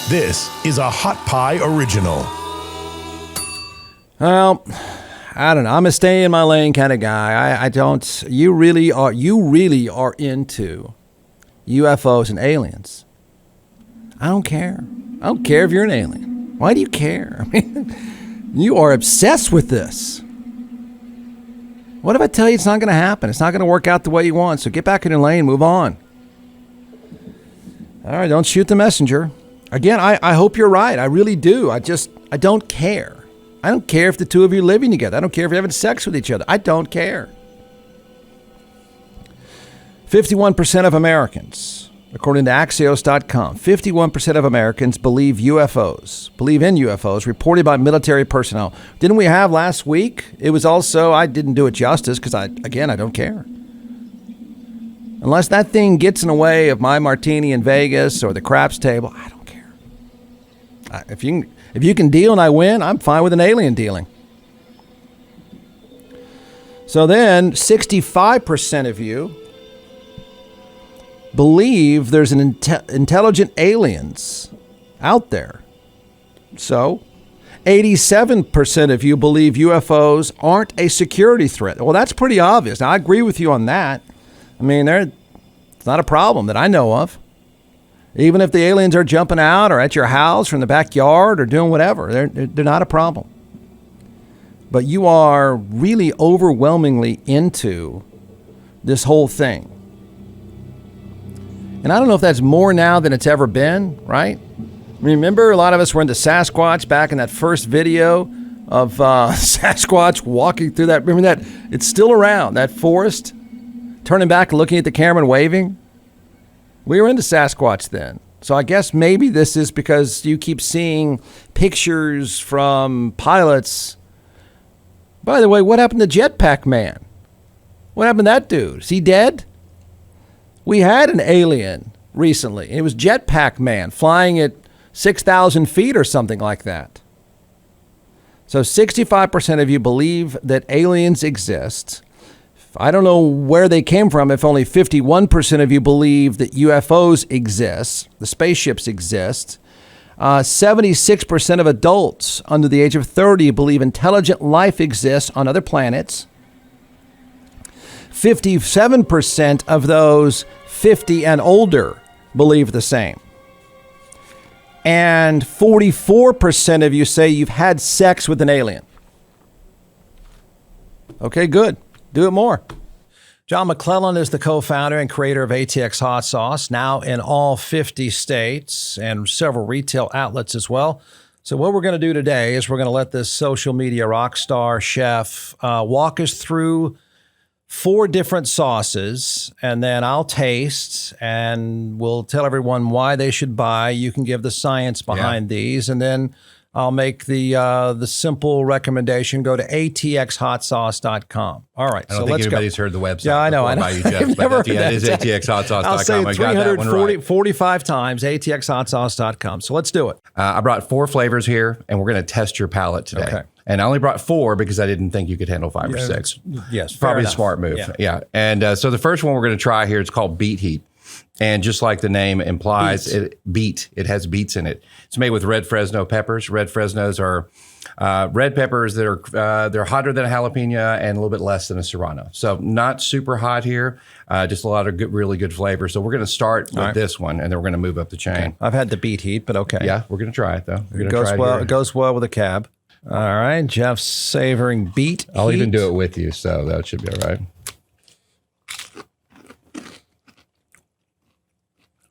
This is a Hot Pie Original. Well, I don't know. I'm a stay in my lane kind of guy. I don't. You really are into UFOs and aliens. I don't care. I don't care if you're an alien. Why do you care? I mean, you are obsessed with this. What if I tell you it's not going to happen? It's not going to work out the way you want. So get back in your lane, move on. All right, don't shoot the messenger. Again, I hope you're right. I really do. I don't care. I don't care if the two of you are living together. I don't care if you're having sex with each other. I don't care. 51% of Americans, according to Axios.com, 51% of Americans believe in UFOs, reported by military personnel. Didn't we have last week? It was also, I didn't do it justice because I don't care. Unless that thing gets in the way of my martini in Vegas or the craps table, I don't care. If you can deal and I win, I'm fine with an alien dealing. So then 65% of you believe there's an intelligent aliens out there. So 87% of you believe UFOs aren't a security threat. Well, that's pretty obvious. Now, I agree with you on that. I mean, it's not a problem that I know of. Even if the aliens are jumping out or at your house or in the backyard or doing whatever, they're not a problem. But you are really overwhelmingly into this whole thing. And I don't know if that's more now than it's ever been, right? Remember, a lot of us were into Sasquatch back in that first video of Sasquatch walking through that. Remember that? It's still around, that forest, turning back and looking at the camera and waving. We were into Sasquatch then. So I guess maybe this is because you keep seeing pictures from pilots. By the way, what happened to Jetpack Man? What happened to that dude? Is he dead? We had an alien recently. It was Jetpack Man flying at 6,000 feet or something like that. So 65% of you believe that aliens exist. I don't know where they came from if only 51% of you believe that UFOs exist, the spaceships exist. 76% of adults under the age of 30 believe intelligent life exists on other planets. 57% of those 50 and older believe the same. And 44% of you say you've had sex with an alien. Okay, good. Do it more. John McClellan is the co-founder and creator of ATX Hot Sauce, now in all 50 states and several retail outlets as well. So what we're going to do today is we're going to let this social media rock star chef walk us through 4 different sauces, and then I'll taste and we'll tell everyone why they should buy. You can give the science behind these, and then I'll make the simple recommendation. Go to atxhotsauce.com. All right, so let's go. I don't think anybody's heard the website. Yeah, I know. You, Jeff, never heard that. It is atxhotsauce.com. I'll say it 345 times, atxhotsauce.com. So let's do it. I brought 4 flavors here, and we're going to test your palate today. Okay. And I only brought 4 because I didn't think you could handle 5 or 6. Yes, probably a smart move. Yeah. And so the first one we're going to try here, it's called Beet Heat. And just like the name implies, it has beets in it. It's made with red Fresno peppers. Red Fresnos are red peppers that are they're hotter than a jalapeno and a little bit less than a serrano. So not super hot here, just a lot of really good flavor. So we're going to start with this one, and then we're going to move up the chain. Okay. I've had the Beet Heat, but okay. Yeah, we're going to try it though. It goes well with a cab. All right, Jeff's savoring Beet Heat. I'll even do it with you, so that should be all right.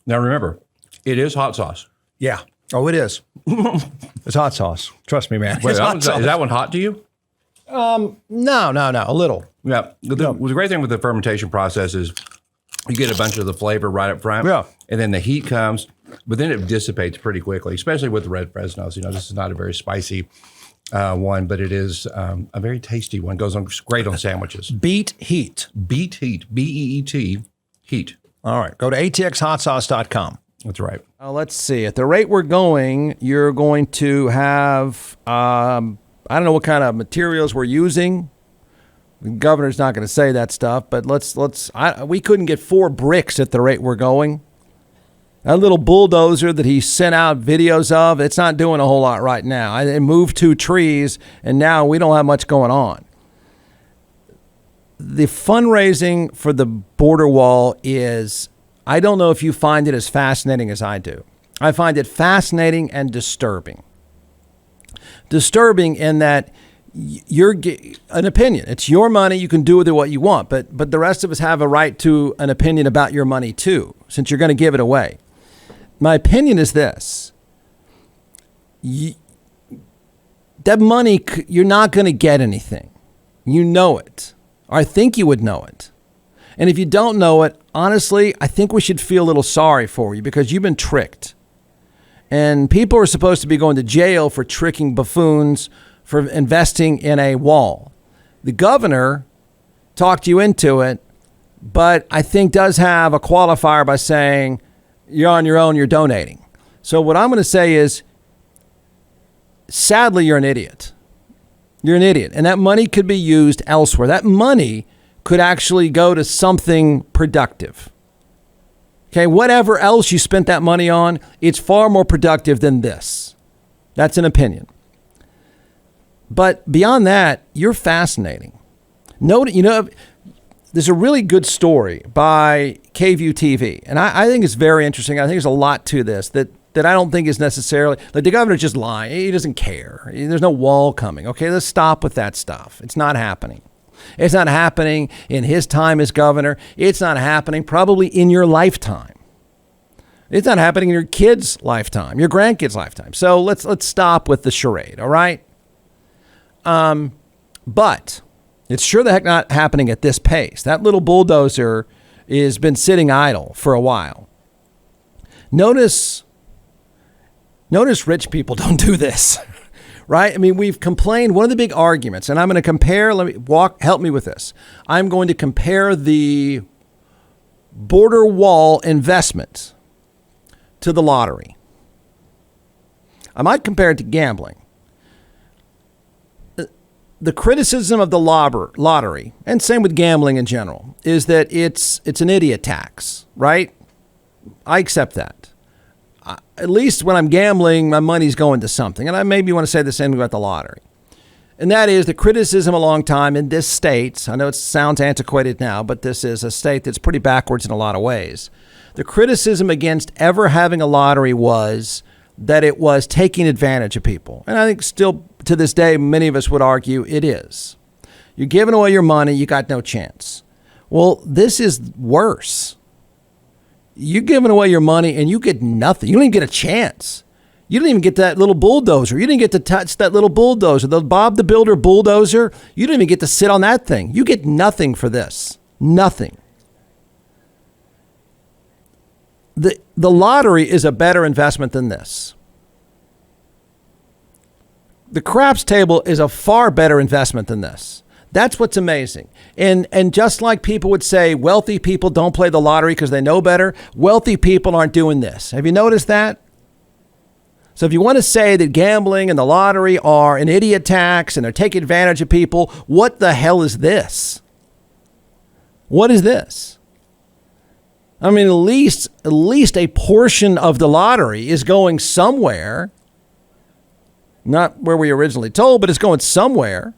Now remember, it is hot sauce. Yeah. Oh, it is. It's hot sauce. Trust me, man. Wait, is that one hot to you? No. A little. Yeah. The great thing with the fermentation process is you get a bunch of the flavor right up front. Yeah. And then the heat comes, but then it dissipates pretty quickly, especially with the red Fresnos. You know, this is not a very spicy one, but it is a very tasty one. Goes on great on sandwiches. Beet Heat. Beet Heat. B-E-E-T. Heat. All right. Go to atxhotsauce.com. That's right. Let's see. At the rate we're going, you're going to have, I don't know what kind of materials we're using. The governor's not going to say that stuff, but we couldn't get 4 bricks at the rate we're going. That little bulldozer that he sent out videos of, it's not doing a whole lot right now. It moved 2 trees, and now we don't have much going on. The fundraising for the border wall is, I don't know if you find it as fascinating as I do. I find it fascinating and disturbing. Disturbing in that you're an opinion. It's your money. You can do with it what you want, but the rest of us have a right to an opinion about your money too, since you're going to give it away. My opinion is this. That money, you're not going to get anything. You know it. Or I think you would know it. And if you don't know it, honestly, I think we should feel a little sorry for you because you've been tricked. And people are supposed to be going to jail for tricking buffoons for investing in a wall. The governor talked you into it, but I think does have a qualifier by saying you're on your own, you're donating. So what I'm going to say is, sadly, you're an idiot. You're an idiot. And that money could be used elsewhere. That money could actually go to something productive. Okay, whatever else you spent that money on, it's far more productive than this. That's an opinion. But beyond that, you're fascinating. There's a really good story by KView TV, and I think it's very interesting. I think there's a lot to this that I don't think is necessarily, like the governor's just lying. He doesn't care. There's no wall coming. Okay, let's stop with that stuff. It's not happening. It's not happening in his time as governor. It's not happening probably in your lifetime. It's not happening in your kid's lifetime, your grandkid's lifetime. So let's stop with the charade, all right? But it's sure the heck not happening at this pace. That little bulldozer has been sitting idle for a while. Notice rich people don't do this, right? I mean, we've complained. One of the big arguments, and I'm going to compare, help me with this. I'm going to compare the border wall investment to the lottery. I might compare it to gambling. The criticism of the lottery, and same with gambling in general, is that it's an idiot tax, right? I accept that. At least when I'm gambling, my money's going to something. And I maybe want to say the same thing about the lottery. And that is the criticism a long time in this state. I know it sounds antiquated now, but this is a state that's pretty backwards in a lot of ways. The criticism against ever having a lottery was that it was taking advantage of people. And I think still to this day, many of us would argue it is. You're giving away your money, you got no chance. Well, this is worse. You're giving away your money and you get nothing. You don't even get a chance. You don't even get that little bulldozer. You didn't get to touch that little bulldozer, the Bob the Builder bulldozer. You didn't even get to sit on that thing. You get nothing for this. Nothing. The lottery is a better investment than this. The craps table is a far better investment than this. That's what's amazing. And just like people would say, wealthy people don't play the lottery because they know better, wealthy people aren't doing this. Have you noticed that? So if you want to say that gambling and the lottery are an idiot tax and they're taking advantage of people, what the hell is this? What is this? I mean, at least a portion of the lottery is going somewhere. Not where we originally told, but it's going somewhere.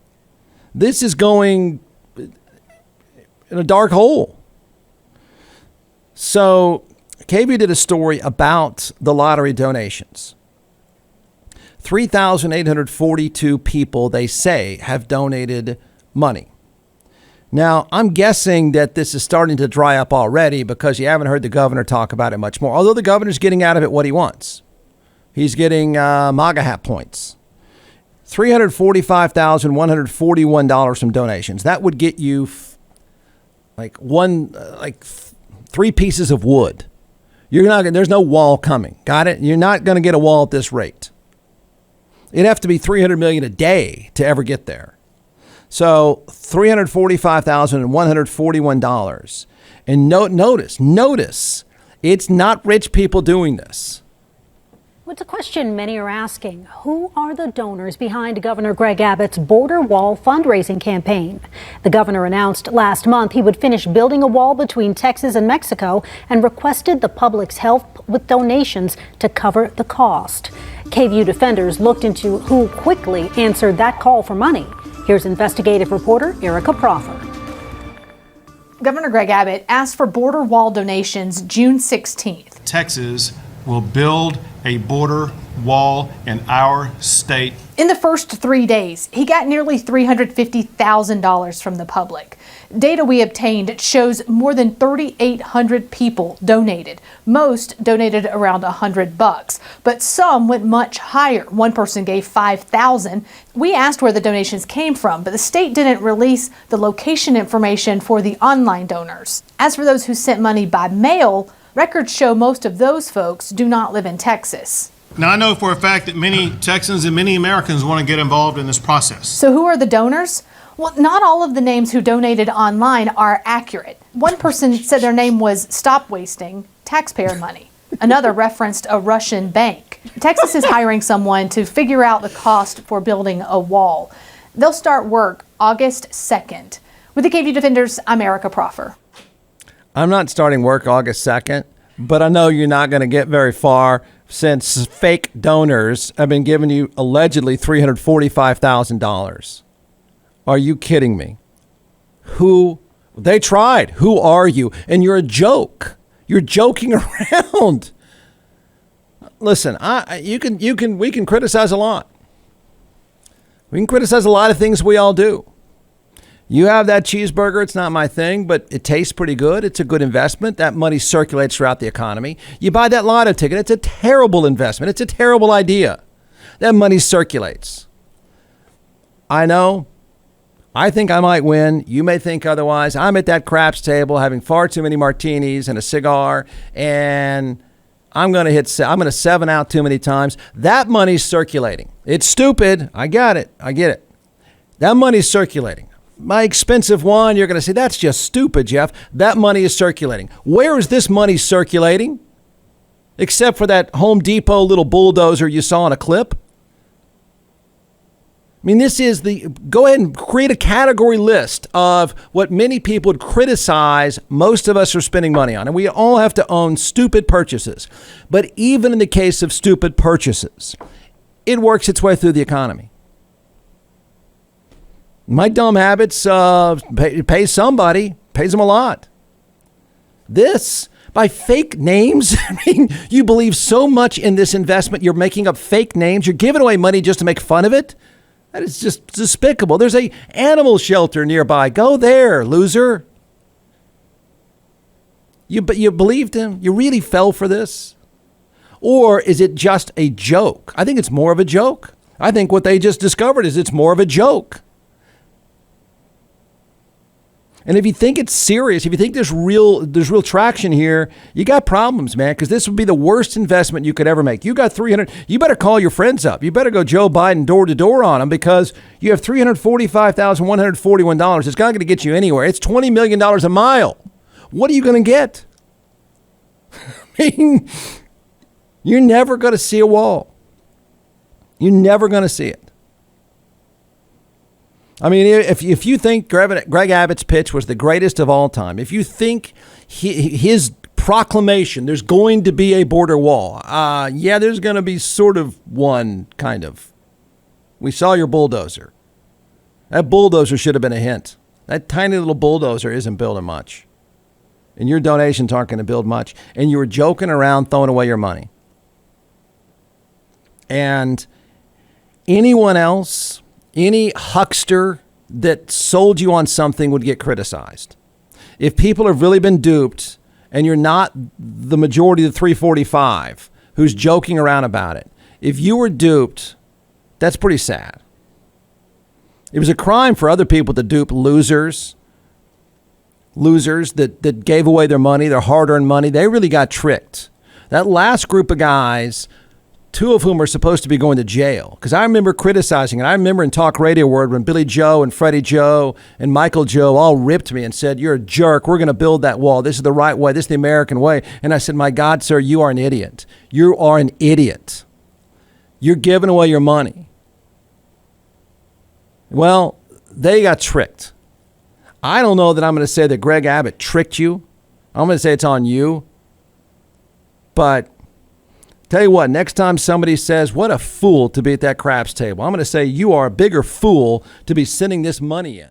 This is going in a dark hole. So KV did a story about the lottery donations. 3,842 people, they say, have donated money. Now, I'm guessing that this is starting to dry up already because you haven't heard the governor talk about it much more. Although the governor's getting out of it what he wants. He's getting MAGA hat points. $345,141 from donations. That would get you three pieces of wood. There's no wall coming. Got it? You're not going to get a wall at this rate. It'd have to be $300 million a day to ever get there. So $345,141. And notice, it's not rich people doing this. What It's a question many are asking. Who are the donors behind Governor Greg Abbott's border wall fundraising campaign? The governor announced last month he would finish building a wall between Texas and Mexico and requested the public's help with donations to cover the cost. KVUE defenders looked into who quickly answered that call for money. Here's investigative reporter Erica Proffer. Governor Greg Abbott asked for border wall donations June 16th. Texas will build a border wall in our state. In the first 3 days, he got nearly $350,000 from the public. Data we obtained shows more than 3,800 people donated. Most donated around $100, but some went much higher. One person gave $5,000. We asked where the donations came from, but the state didn't release the location information for the online donors. As for those who sent money by mail, records show most of those folks do not live in Texas. Now, I know for a fact that many Texans and many Americans want to get involved in this process. So who are the donors? Well, not all of the names who donated online are accurate. One person said their name was Stop Wasting Taxpayer Money. Another referenced a Russian bank. Texas is hiring someone to figure out the cost for building a wall. They'll start work August 2nd. With the KVUE Defenders, I'm Erica Proffer. I'm not starting work August 2nd, but I know you're not going to get very far since fake donors have been giving you allegedly $345,000. Are you kidding me? They tried. Who are you? And you're a joke. You're joking around. Listen, we can criticize a lot. We can criticize a lot of things we all do. You have that cheeseburger, it's not my thing, but it tastes pretty good. It's a good investment. That money circulates throughout the economy. You buy that lotto ticket, it's a terrible investment. It's a terrible idea. That money circulates. I know. I think I might win. You may think otherwise. I'm at that craps table having far too many martinis and a cigar, and I'm going to 7 out too many times. That money's circulating. It's stupid. I got it. I get it. That money's circulating. My expensive one, you're going to say, that's just stupid, Jeff. That money is circulating. Where is this money circulating? Except for that Home Depot little bulldozer you saw in a clip. I mean, go ahead and create a category list of what many people would criticize most of us are spending money on. And we all have to own stupid purchases. But even in the case of stupid purchases, it works its way through the economy. My dumb habits pay somebody, pays them a lot. This, by fake names, I mean, you believe so much in this investment, you're making up fake names, you're giving away money just to make fun of it. That is just despicable. There's a animal shelter nearby. Go there, loser. You believed him? You really fell for this? Or is it just a joke? I think it's more of a joke. I think what they just discovered is it's more of a joke. And if you think it's serious, if you think there's real traction here, you got problems, man, because this would be the worst investment you could ever make. You got $300. You better call your friends up. You better go Joe Biden door to door on them because you have $345,141. It's not going to get you anywhere. It's $20 million a mile. What are you going to get? I mean, you're never going to see a wall. You're never going to see it. I mean, if you think Greg Abbott's pitch was the greatest of all time, if you think his proclamation, there's going to be a border wall, yeah, there's going to be sort of one, kind of. We saw your bulldozer. That bulldozer should have been a hint. That tiny little bulldozer isn't building much. And your donations aren't going to build much. And you were joking around, throwing away your money. And anyone else, any huckster that sold you on something would get criticized. If people have really been duped and you're not the majority of the 345 who's joking around about it, if you were duped, that's pretty sad. It was a crime for other people to dupe losers that gave away their money, their hard-earned money. They really got tricked. That last group of guys, 2 of whom are supposed to be going to jail. Because I remember criticizing, and I remember in talk radio word when Billy Joe and Freddie Joe and Michael Joe all ripped me and said, you're a jerk. We're going to build that wall. This is the right way. This is the American way. And I said, my God, sir, you are an idiot. You are an idiot. You're giving away your money. Well, they got tricked. I don't know that I'm going to say that Greg Abbott tricked you. I'm going to say it's on you. But tell you what, next time somebody says, what a fool to be at that craps table, I'm going to say you are a bigger fool to be sending this money in.